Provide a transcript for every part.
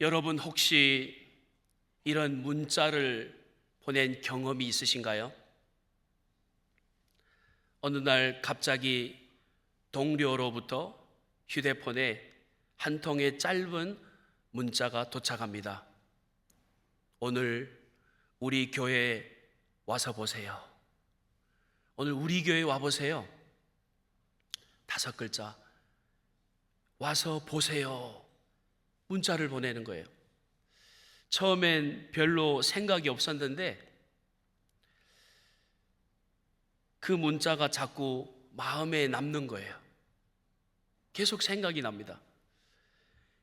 여러분 혹시 이런 문자를 보낸 경험이 있으신가요? 어느 날 갑자기 동료로부터 휴대폰에 한 통의 짧은 문자가 도착합니다. 오늘 우리 교회에 와서 보세요. 오늘 우리 교회에 와보세요. 5글자. 와서 보세요. 문자를 보내는 거예요. 처음엔 별로 생각이 없었는데 그 문자가 자꾸 마음에 남는 거예요. 계속 생각이 납니다.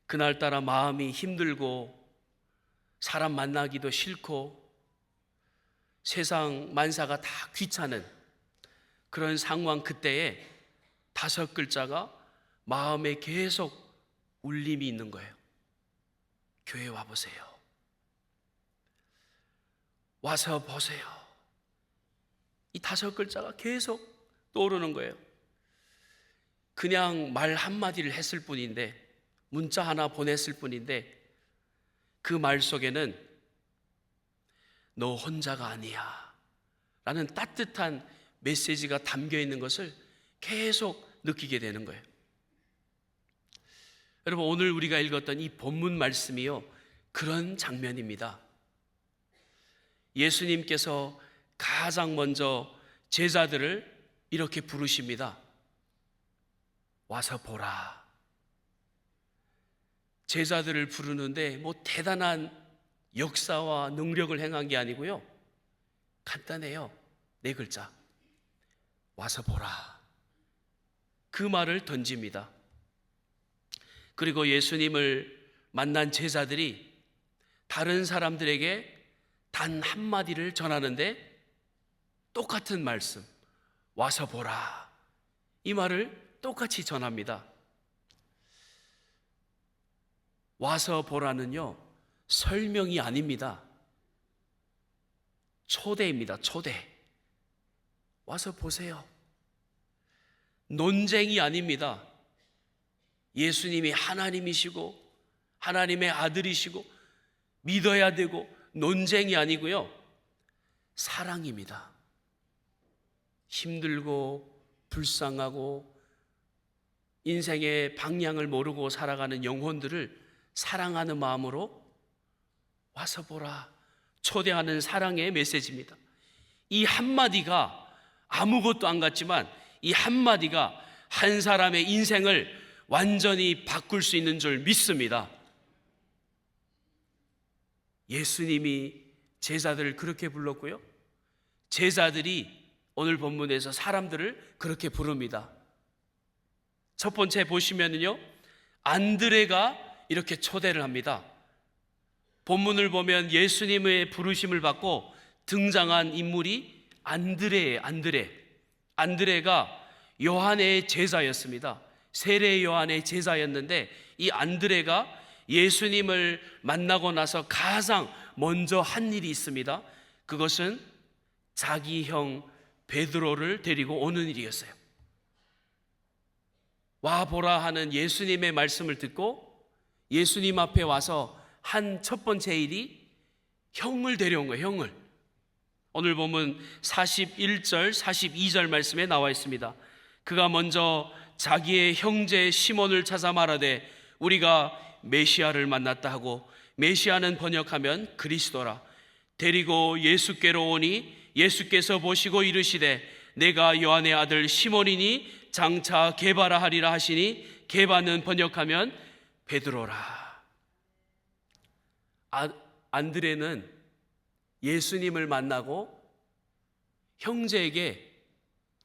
그날따라 마음이 힘들고 사람 만나기도 싫고 세상 만사가 다 귀찮은 그런 상황, 그때에 5글자가 마음에 계속 울림이 있는 거예요. 교회 와보세요. 와서 보세요. 이 5글자가 계속 떠오르는 거예요. 그냥 말 한마디를 했을 뿐인데, 문자 하나 보냈을 뿐인데, 그 말 속에는 너 혼자가 아니야 라는 따뜻한 메시지가 담겨 있는 것을 계속 느끼게 되는 거예요. 여러분, 오늘 우리가 읽었던 이 본문 말씀이요, 그런 장면입니다. 예수님께서 가장 먼저 제자들을 이렇게 부르십니다. 와서 보라. 제자들을 부르는데 뭐 대단한 역사와 능력을 행한 게 아니고요, 간단해요. 4글자. 와서 보라. 그 말을 던집니다. 그리고 예수님을 만난 제자들이 다른 사람들에게 단 한마디를 전하는데 똑같은 말씀, 와서 보라. 이 말을 똑같이 전합니다. 와서 보라는요, 설명이 아닙니다. 초대입니다. 초대. 와서 보세요. 논쟁이 아닙니다. 예수님이 하나님이시고 하나님의 아들이시고 믿어야 되고 논쟁이 아니고요, 사랑입니다. 힘들고 불쌍하고 인생의 방향을 모르고 살아가는 영혼들을 사랑하는 마음으로 와서 보라. 초대하는 사랑의 메시지입니다. 이 한마디가 아무것도 안 같지만 이 한마디가 한 사람의 인생을 완전히 바꿀 수 있는 줄 믿습니다. 예수님이 제자들을 그렇게 불렀고요, 제자들이 오늘 본문에서 사람들을 그렇게 부릅니다. 첫 번째 보시면은요, 안드레가 이렇게 초대를 합니다. 본문을 보면 예수님의 부르심을 받고 등장한 인물이 안드레예요. 안드레가 요한의 제자였습니다. 세례 요한의 제자였는데, 이 안드레가 예수님을 만나고 나서 가장 먼저 한 일이 있습니다. 그것은 자기 형 베드로를 데리고 오는 일이었어요. 와보라 하는 예수님의 말씀을 듣고 예수님 앞에 와서 한 첫 번째 일이 형을 데려온 거예요. 형을. 오늘 보면 41절 42절 말씀에 나와 있습니다. 그가 먼저 자기의 형제 시몬을 찾아 말하되 우리가 메시아를 만났다 하고, 메시아는 번역하면 그리스도라. 데리고 예수께로 오니 예수께서 보시고 이르시되 내가 요한의 아들 시몬이니 장차 게바라 하리라 하시니, 게바는 번역하면 베드로라. 안드레는 예수님을 만나고 형제에게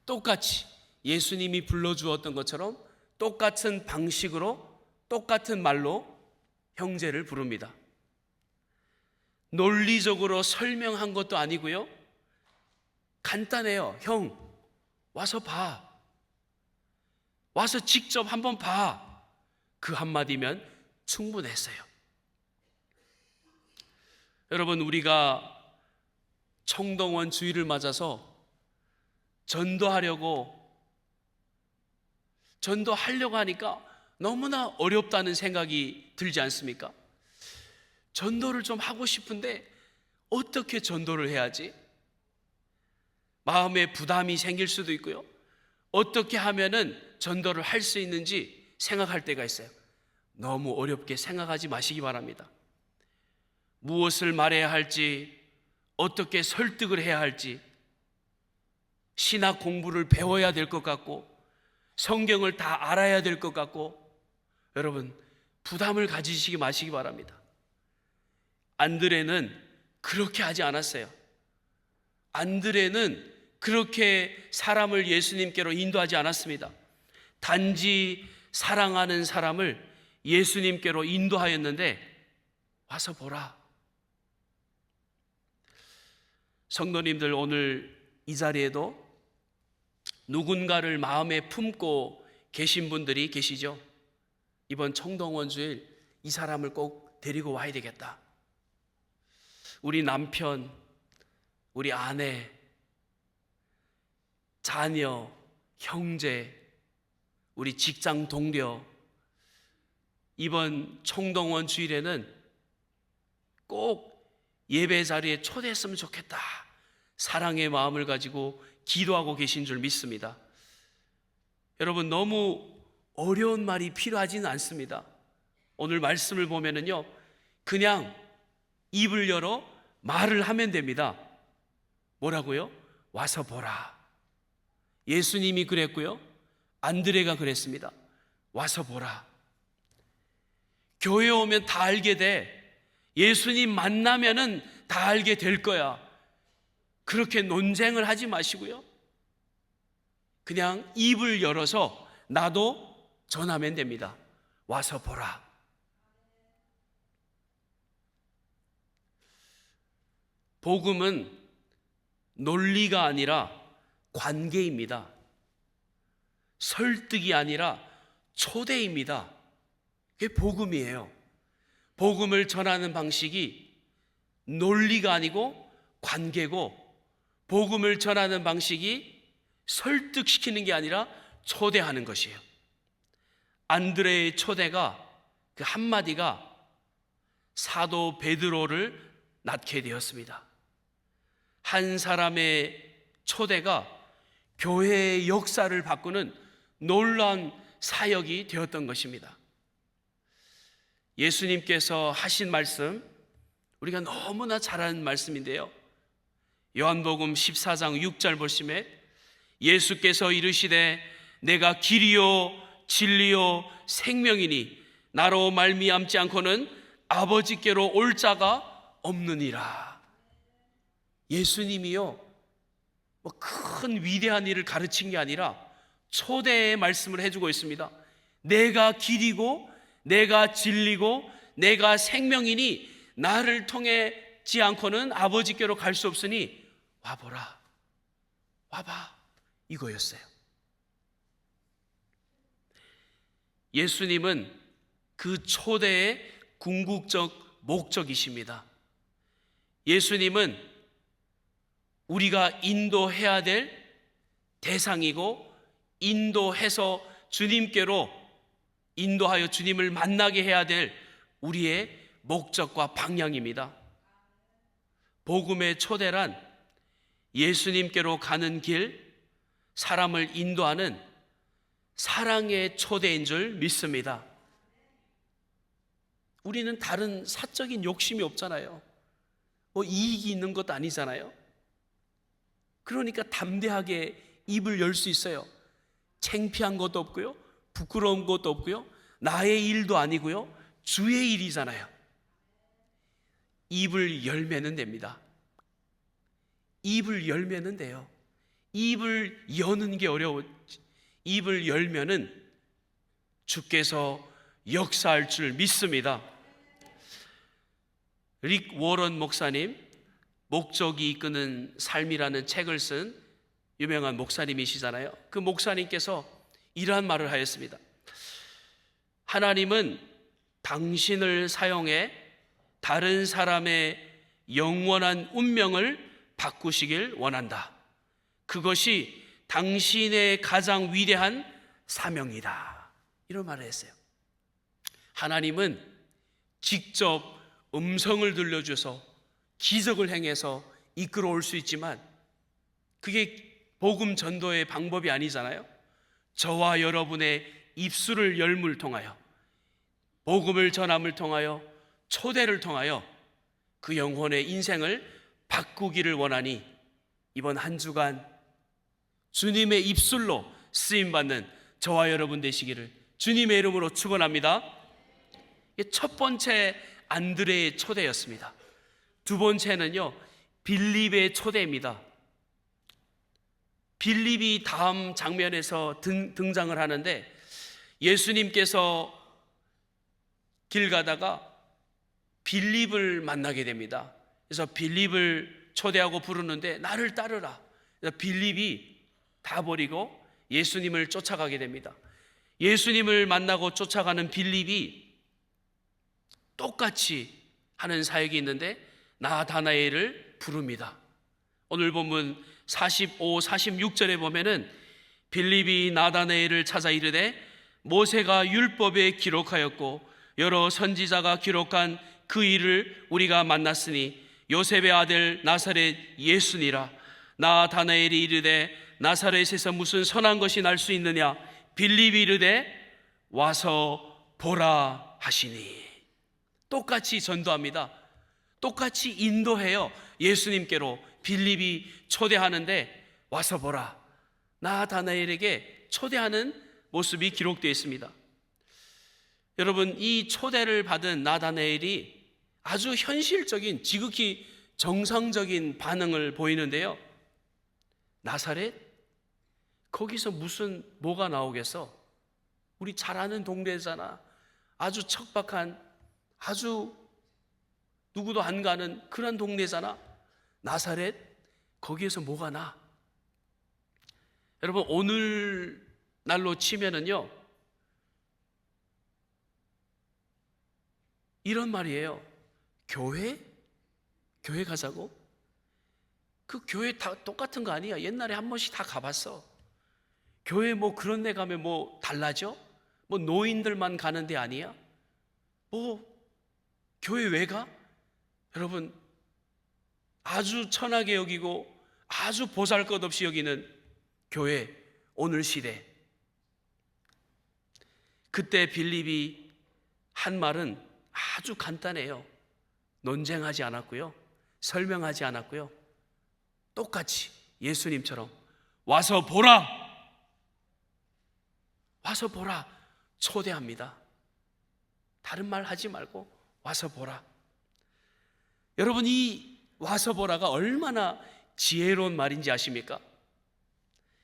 똑같이 예수님이 불러주었던 것처럼 똑같은 방식으로 똑같은 말로 형제를 부릅니다. 논리적으로 설명한 것도 아니고요, 간단해요. 형, 와서 봐. 와서 직접 한번 봐. 그 한마디면 충분했어요. 여러분, 우리가 청동원 주일을 맞아서 전도하려고 하니까 너무나 어렵다는 생각이 들지 않습니까? 전도를 좀 하고 싶은데 어떻게 전도를 해야지? 마음에 부담이 생길 수도 있고요. 어떻게 하면은 전도를 할 수 있는지 생각할 때가 있어요. 너무 어렵게 생각하지 마시기 바랍니다. 무엇을 말해야 할지, 어떻게 설득을 해야 할지, 신학 공부를 배워야 될 것 같고, 성경을 다 알아야 될 것 같고, 여러분 부담을 가지시기 마시기 바랍니다. 안드레는 그렇게 하지 않았어요. 안드레는 그렇게 사람을 예수님께로 인도하지 않았습니다. 단지 사랑하는 사람을 예수님께로 인도하였는데, 와서 보라. 성도님들, 오늘 이 자리에도 누군가를 마음에 품고 계신 분들이 계시죠? 이번 청동원 주일 이 사람을 꼭 데리고 와야 되겠다. 우리 남편, 우리 아내, 자녀, 형제, 우리 직장 동료, 이번 청동원 주일에는 꼭 예배 자리에 초대했으면 좋겠다, 사랑의 마음을 가지고 기도하고 계신 줄 믿습니다. 여러분, 너무 어려운 말이 필요하지는 않습니다. 오늘 말씀을 보면은요, 그냥 입을 열어 말을 하면 됩니다. 뭐라고요? 와서 보라. 예수님이 그랬고요, 안드레가 그랬습니다. 와서 보라. 교회 오면 다 알게 돼. 예수님 만나면은 다 알게 될 거야. 그렇게 논쟁을 하지 마시고요, 그냥 입을 열어서 나도 전하면 됩니다. 와서 보라. 복음은 논리가 아니라 관계입니다. 설득이 아니라 초대입니다. 그게 복음이에요. 복음을 전하는 방식이 논리가 아니고 관계고, 복음을 전하는 방식이 설득시키는 게 아니라 초대하는 것이에요. 안드레의 초대가, 그 한마디가 사도 베드로를 낳게 되었습니다. 한 사람의 초대가 교회의 역사를 바꾸는 놀라운 사역이 되었던 것입니다. 예수님께서 하신 말씀, 우리가 너무나 잘 아는 말씀인데요, 요한복음 14장 6절 보시면 예수께서 이르시되 내가 길이요 진리요 생명이니 나로 말미암지 않고는 아버지께로 올 자가 없느니라. 예수님이요, 큰 위대한 일을 가르친 게 아니라 초대의 말씀을 해주고 있습니다. 내가 길이고 내가 진리고 내가 생명이니 나를 통하지 않고는 아버지께로 갈 수 없으니 와보라, 와봐, 이거였어요. 예수님은 그 초대의 궁극적 목적이십니다. 예수님은 우리가 인도해야 될 대상이고, 인도해서 주님께로 인도하여 주님을 만나게 해야 될 우리의 목적과 방향입니다. 복음의 초대란 예수님께로 가는 길, 사람을 인도하는 사랑의 초대인 줄 믿습니다. 우리는 다른 사적인 욕심이 없잖아요. 이익이 있는 것도 아니잖아요. 그러니까 담대하게 입을 열 수 있어요. 창피한 것도 없고요, 부끄러운 것도 없고요, 나의 일도 아니고요, 주의 일이잖아요. 입을 열매는 됩니다. 입을 열매는 돼요. 입을 여는 게 어려워. 입을 열면은 주께서 역사할 줄 믿습니다. 릭 워런 목사님, 목적이 이끄는 삶이라는 책을 쓴 유명한 목사님이시잖아요. 그 목사님께서 이러한 말을 하였습니다. 하나님은 당신을 사용해 다른 사람의 영원한 운명을 바꾸시길 원한다. 그것이 당신의 가장 위대한 사명이다. 이런 말을 했어요. 하나님은 직접 음성을 들려줘서 기적을 행해서 이끌어올 수 있지만 그게 복음 전도의 방법이 아니잖아요. 저와 여러분의 입술을 열물 통하여, 복음을 전함을 통하여, 초대를 통하여 그 영혼의 인생을 바꾸기를 원하니 이번 한 주간 주님의 입술로 쓰임받는 저와 여러분 되시기를 주님의 이름으로 축원합니다. 첫 번째 안드레의 초대였습니다. 두 번째는요, 빌립의 초대입니다. 빌립이 다음 장면에서 등장을 하는데 예수님께서 길 가다가 빌립을 만나게 됩니다. 그래서 빌립을 초대하고 부르는데 나를 따르라. 그래서 빌립이 다 버리고 예수님을 쫓아가게 됩니다. 예수님을 만나고 쫓아가는 빌립이 똑같이 하는 사역이 있는데 나다나엘을 부릅니다. 오늘 본문 45, 46절에 보면은 빌립이 나다나엘을 찾아 이르되 모세가 율법에 기록하였고 여러 선지자가 기록한 그 일을 우리가 만났으니 요셉의 아들 나사렛 예수니라. 나다나엘이 이르되 나사렛에서 무슨 선한 것이 날 수 있느냐? 빌립이 이르되 와서 보라 하시니. 똑같이 전도합니다. 똑같이 인도해요. 예수님께로 빌립이 초대하는데 와서 보라. 나다나엘에게 초대하는 모습이 기록되어 있습니다. 여러분, 이 초대를 받은 나다나엘이 아주 현실적인, 지극히 정상적인 반응을 보이는데요. 나사렛? 거기서 무슨 뭐가 나오겠어? 우리 잘 아는 동네잖아. 아주 척박한, 아주 누구도 안 가는 그런 동네잖아. 나사렛? 거기에서 뭐가 나? 여러분, 오늘 날로 치면은요, 이런 말이에요. 교회? 교회 가자고? 그 교회 다 똑같은 거 아니야? 옛날에 한 번씩 다 가봤어. 교회 뭐 그런 데 가면 뭐 달라져? 뭐 노인들만 가는 데 아니야? 뭐 교회 왜 가? 여러분, 아주 천하게 여기고 아주 보잘것없이 여기는 교회, 오늘 시대. 그때 빌립이 한 말은 아주 간단해요. 논쟁하지 않았고요, 설명하지 않았고요, 똑같이 예수님처럼 와서 보라, 와서 보라 초대합니다. 다른 말 하지 말고 와서 보라. 여러분, 이 와서 보라가 얼마나 지혜로운 말인지 아십니까?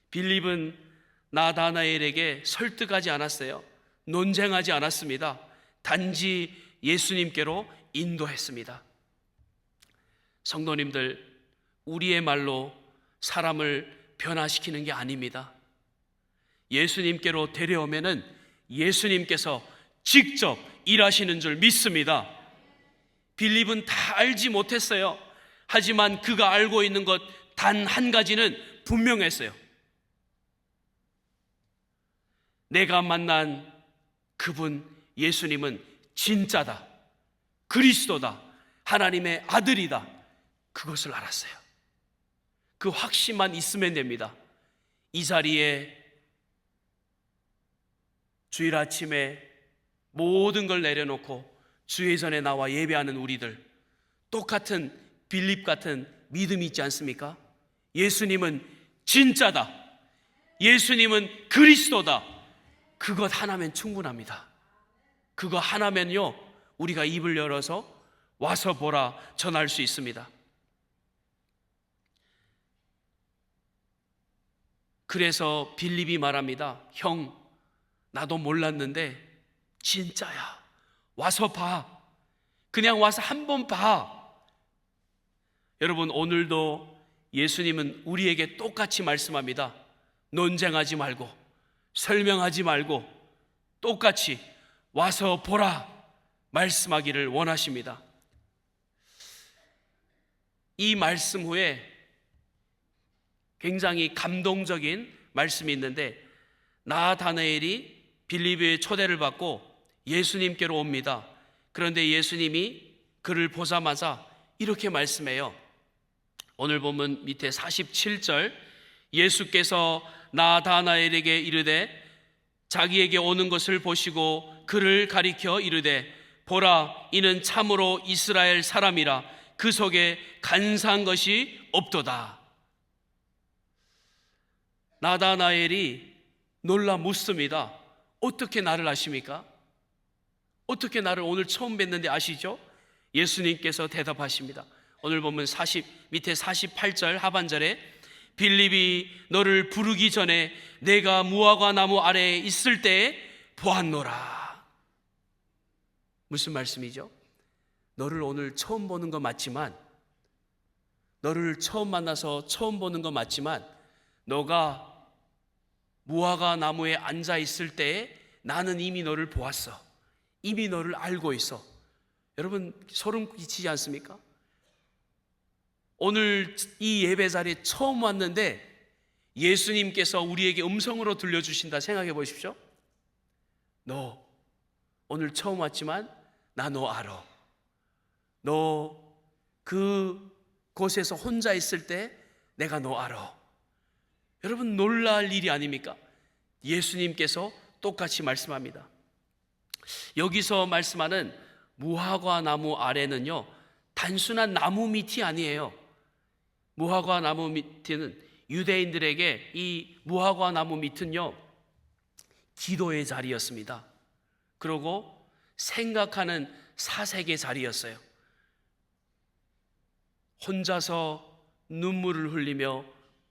빌립은 나다나엘에게 설득하지 않았어요. 논쟁하지 않았습니다. 단지 예수님께로 인도했습니다. 성도님들, 우리의 말로 사람을 변화시키는 게 아닙니다. 예수님께로 데려오면은 예수님께서 직접 일하시는 줄 믿습니다. 빌립은 다 알지 못했어요. 하지만 그가 알고 있는 것 단 한 가지는 분명했어요. 내가 만난 그분 예수님은 진짜다, 그리스도다, 하나님의 아들이다. 그것을 알았어요. 그 확신만 있으면 됩니다. 이 자리에 주일 아침에 모든 걸 내려놓고 주의 전에 나와 예배하는 우리들, 똑같은 빌립 같은 믿음이 있지 않습니까? 예수님은 진짜다, 예수님은 그리스도다. 그것 하나면 충분합니다. 그거 하나면요, 우리가 입을 열어서 와서 보라 전할 수 있습니다. 그래서 빌립이 말합니다. 형, 나도 몰랐는데 진짜야. 와서 봐. 그냥 와서 한번 봐. 여러분, 오늘도 예수님은 우리에게 똑같이 말씀합니다. 논쟁하지 말고, 설명하지 말고, 똑같이 와서 보라 말씀하기를 원하십니다. 이 말씀 후에 굉장히 감동적인 말씀이 있는데, 나다나엘이 빌립의 초대를 받고 예수님께로 옵니다. 그런데 예수님이 그를 보자마자 이렇게 말씀해요. 오늘 보면 밑에 47절, 예수께서 나다나엘에게 이르되 자기에게 오는 것을 보시고 그를 가리켜 이르되 보라, 이는 참으로 이스라엘 사람이라 그 속에 간사한 것이 없도다. 나다나엘이 놀라 묻습니다. 어떻게 나를 아십니까? 어떻게 나를 오늘 처음 뵀는데 아시죠? 예수님께서 대답하십니다. 오늘 보면 밑에 48절 하반절에 빌립이 너를 부르기 전에 내가 무화과 나무 아래에 있을 때에 보았노라. 무슨 말씀이죠? 너를 오늘 처음 보는 거 맞지만, 너를 처음 만나서 처음 보는 거 맞지만, 너가 무화과 나무에 앉아 있을 때에 나는 이미 너를 보았어. 이미 너를 알고 있어. 여러분, 소름 끼치지 않습니까? 오늘 이 예배 자리에 처음 왔는데 예수님께서 우리에게 음성으로 들려주신다 생각해 보십시오. 너 오늘 처음 왔지만 나 너 알아. 너 그 곳에서 혼자 있을 때 내가 너 알아. 여러분, 놀랄 일이 아닙니까? 예수님께서 똑같이 말씀합니다. 여기서 말씀하는 무화과 나무 아래는요, 단순한 나무 밑이 아니에요. 무화과 나무 밑은 유대인들에게 이 무화과 나무 밑은요, 기도의 자리였습니다. 그리고 생각하는 사색의 자리였어요. 혼자서 눈물을 흘리며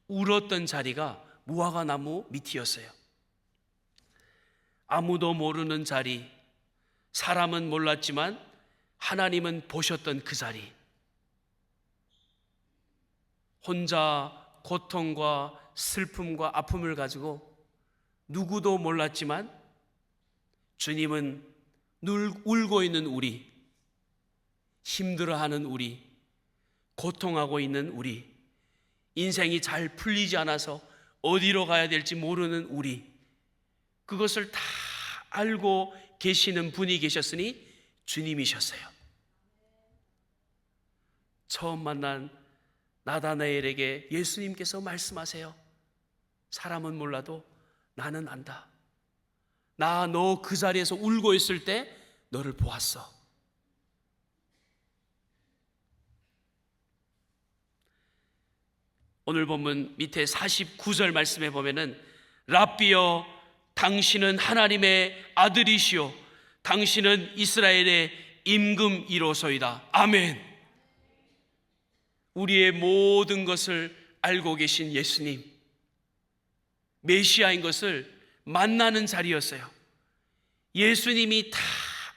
울었던 자리가 무화과 나무 밑이었어요. 아무도 모르는 자리, 사람은 몰랐지만 하나님은 보셨던 그 자리. 혼자 고통과 슬픔과 아픔을 가지고 누구도 몰랐지만 주님은 울고 있는 우리, 힘들어하는 우리, 고통하고 있는 우리, 인생이 잘 풀리지 않아서 어디로 가야 될지 모르는 우리, 그것을 다 알고 계시는 분이 계셨으니 주님이셨어요. 처음 만난 나다나엘에게 예수님께서 말씀하세요. 사람은 몰라도 나는 안다. 나 너 그 자리에서 울고 있을 때 너를 보았어. 오늘 본문 밑에 49절 말씀에 보면은 랍비여, 당신은 하나님의 아들이시오, 당신은 이스라엘의 임금이로소이다. 아멘. 우리의 모든 것을 알고 계신 예수님, 메시아인 것을 만나는 자리였어요. 예수님이 다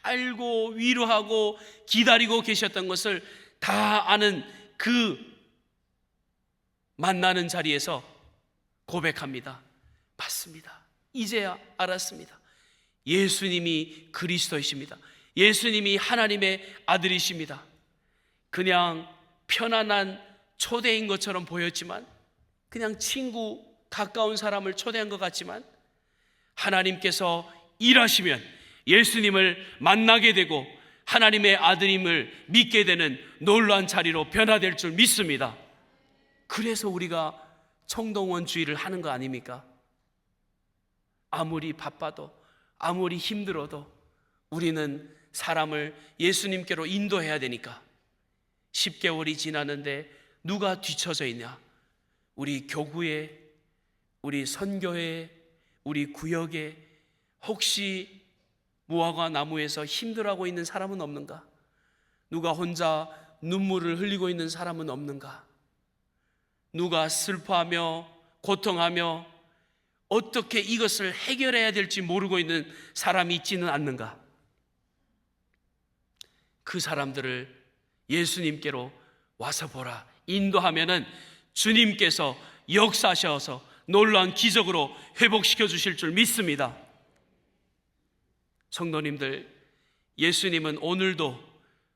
알고 위로하고 기다리고 계셨던 것을 다 아는 그 만나는 자리에서 고백합니다. 맞습니다. 이제야 알았습니다. 예수님이 그리스도이십니다. 예수님이 하나님의 아들이십니다. 그냥 편안한 초대인 것처럼 보였지만, 그냥 친구, 가까운 사람을 초대한 것 같지만, 하나님께서 일하시면 예수님을 만나게 되고 하나님의 아들임을 믿게 되는 놀라운 자리로 변화될 줄 믿습니다. 그래서 우리가 청동원주의를 하는 거 아닙니까? 아무리 바빠도, 아무리 힘들어도 우리는 사람을 예수님께로 인도해야 되니까. 10개월이 지났는데 누가 뒤처져 있냐? 우리 교구에, 우리 선교에, 우리 구역에 혹시 무화과 나무에서 힘들어하고 있는 사람은 없는가? 누가 혼자 눈물을 흘리고 있는 사람은 없는가? 누가 슬퍼하며 고통하며 어떻게 이것을 해결해야 될지 모르고 있는 사람이 있지는 않는가? 그 사람들을 예수님께로 와서 보라, 인도하면은 주님께서 역사하셔서 놀라운 기적으로 회복시켜 주실 줄 믿습니다. 성도님들, 예수님은 오늘도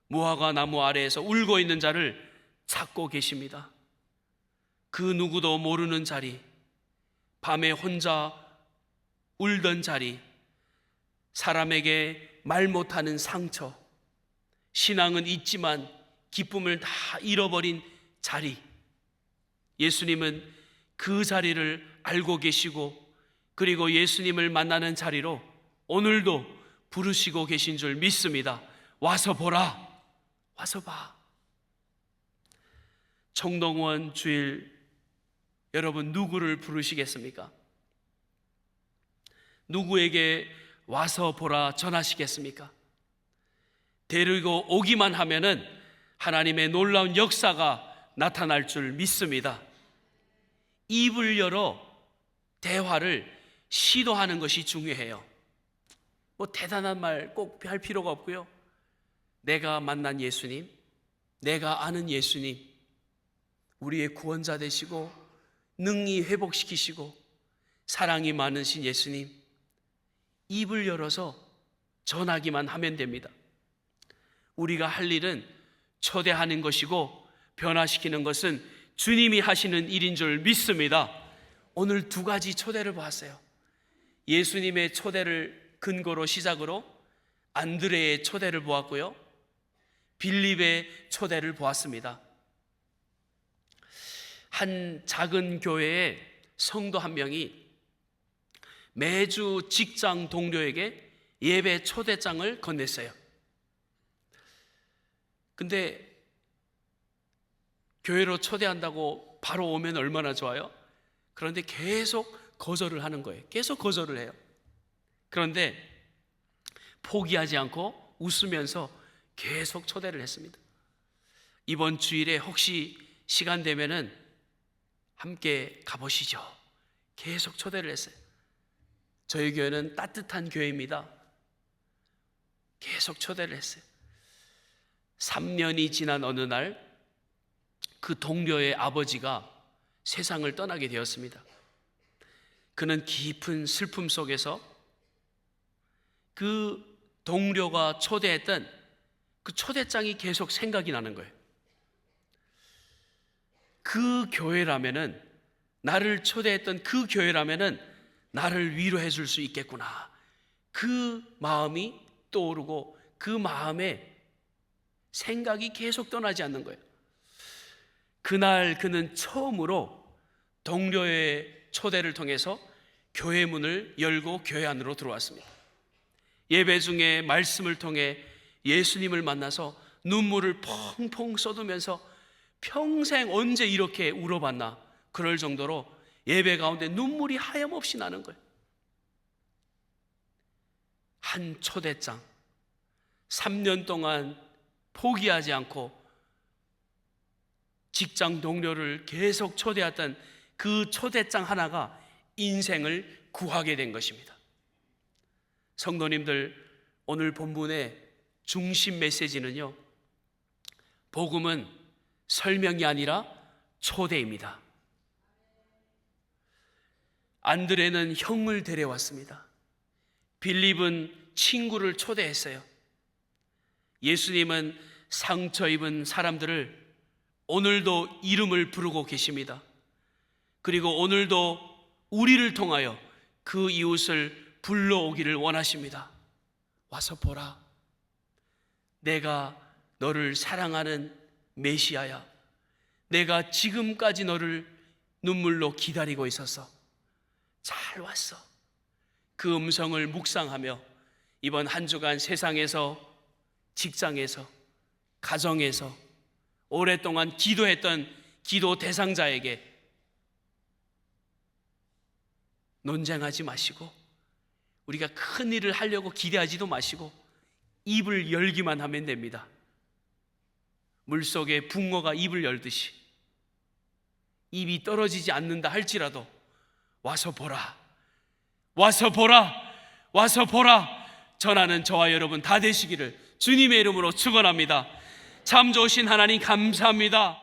무화과 나무 아래에서 울고 있는 자를 찾고 계십니다. 그 누구도 모르는 자리, 밤에 혼자 울던 자리, 사람에게 말 못하는 상처, 신앙은 있지만 기쁨을 다 잃어버린 자리, 예수님은 그 자리를 알고 계시고 그리고 예수님을 만나는 자리로 오늘도 부르시고 계신 줄 믿습니다. 와서 보라, 와서 봐. 청동원 주일, 여러분 누구를 부르시겠습니까? 누구에게 와서 보라 전하시겠습니까? 데리고 오기만 하면은 하나님의 놀라운 역사가 나타날 줄 믿습니다. 입을 열어 대화를 시도하는 것이 중요해요. 뭐 대단한 말 꼭 할 필요가 없고요. 내가 만난 예수님, 내가 아는 예수님, 우리의 구원자 되시고 능히 회복시키시고 사랑이 많으신 예수님, 입을 열어서 전하기만 하면 됩니다. 우리가 할 일은 초대하는 것이고 변화시키는 것은 주님이 하시는 일인 줄 믿습니다. 오늘 두 가지 초대를 보았어요. 예수님의 초대를 근거로 시작으로 안드레의 초대를 보았고요, 빌립의 초대를 보았습니다. 한 작은 교회의 성도 한 명이 매주 직장 동료에게 예배 초대장을 건넸어요. 근데 교회로 초대한다고 바로 오면 얼마나 좋아요? 그런데 계속 거절을 하는 거예요. 계속 거절을 해요. 그런데 포기하지 않고 웃으면서 계속 초대를 했습니다. 이번 주일에 혹시 시간 되면은 함께 가보시죠. 계속 초대를 했어요. 저희 교회는 따뜻한 교회입니다. 계속 초대를 했어요. 3년이 지난 어느 날 그 동료의 아버지가 세상을 떠나게 되었습니다. 그는 깊은 슬픔 속에서 그 동료가 초대했던 그 초대장이 계속 생각이 나는 거예요. 그 교회라면은, 나를 초대했던 그 교회라면은 나를 위로해 줄 수 있겠구나. 그 마음이 떠오르고 그 마음에 생각이 계속 떠나지 않는 거예요. 그날 그는 처음으로 동료의 초대를 통해서 교회 문을 열고 교회 안으로 들어왔습니다. 예배 중에 말씀을 통해 예수님을 만나서 눈물을 펑펑 쏟으면서 평생 언제 이렇게 울어봤나, 그럴 정도로 예배 가운데 눈물이 하염없이 나는 거예요. 한 초대장, 3년 동안 포기하지 않고 직장 동료를 계속 초대했던 그 초대장 하나가 인생을 구하게 된 것입니다. 성도님들, 오늘 본문의 중심 메시지는요, 복음은 설명이 아니라 초대입니다. 안드레는 형을 데려왔습니다. 빌립은 친구를 초대했어요. 예수님은 상처 입은 사람들을 오늘도 이름을 부르고 계십니다. 그리고 오늘도 우리를 통하여 그 이웃을 불러오기를 원하십니다. 와서 보라, 내가 너를 사랑하는 메시아야. 내가 지금까지 너를 눈물로 기다리고 있었어. 잘 왔어. 그 음성을 묵상하며 이번 한 주간 세상에서, 직장에서, 가정에서 오랫동안 기도했던 기도 대상자에게 논쟁하지 마시고, 우리가 큰 일을 하려고 기대하지도 마시고 입을 열기만 하면 됩니다. 물속에 붕어가 입을 열듯이 입이 떨어지지 않는다 할지라도 와서 보라, 와서 보라, 와서 보라 전하는 저와 여러분 다 되시기를 주님의 이름으로 축원합니다. 참 좋으신 하나님 감사합니다.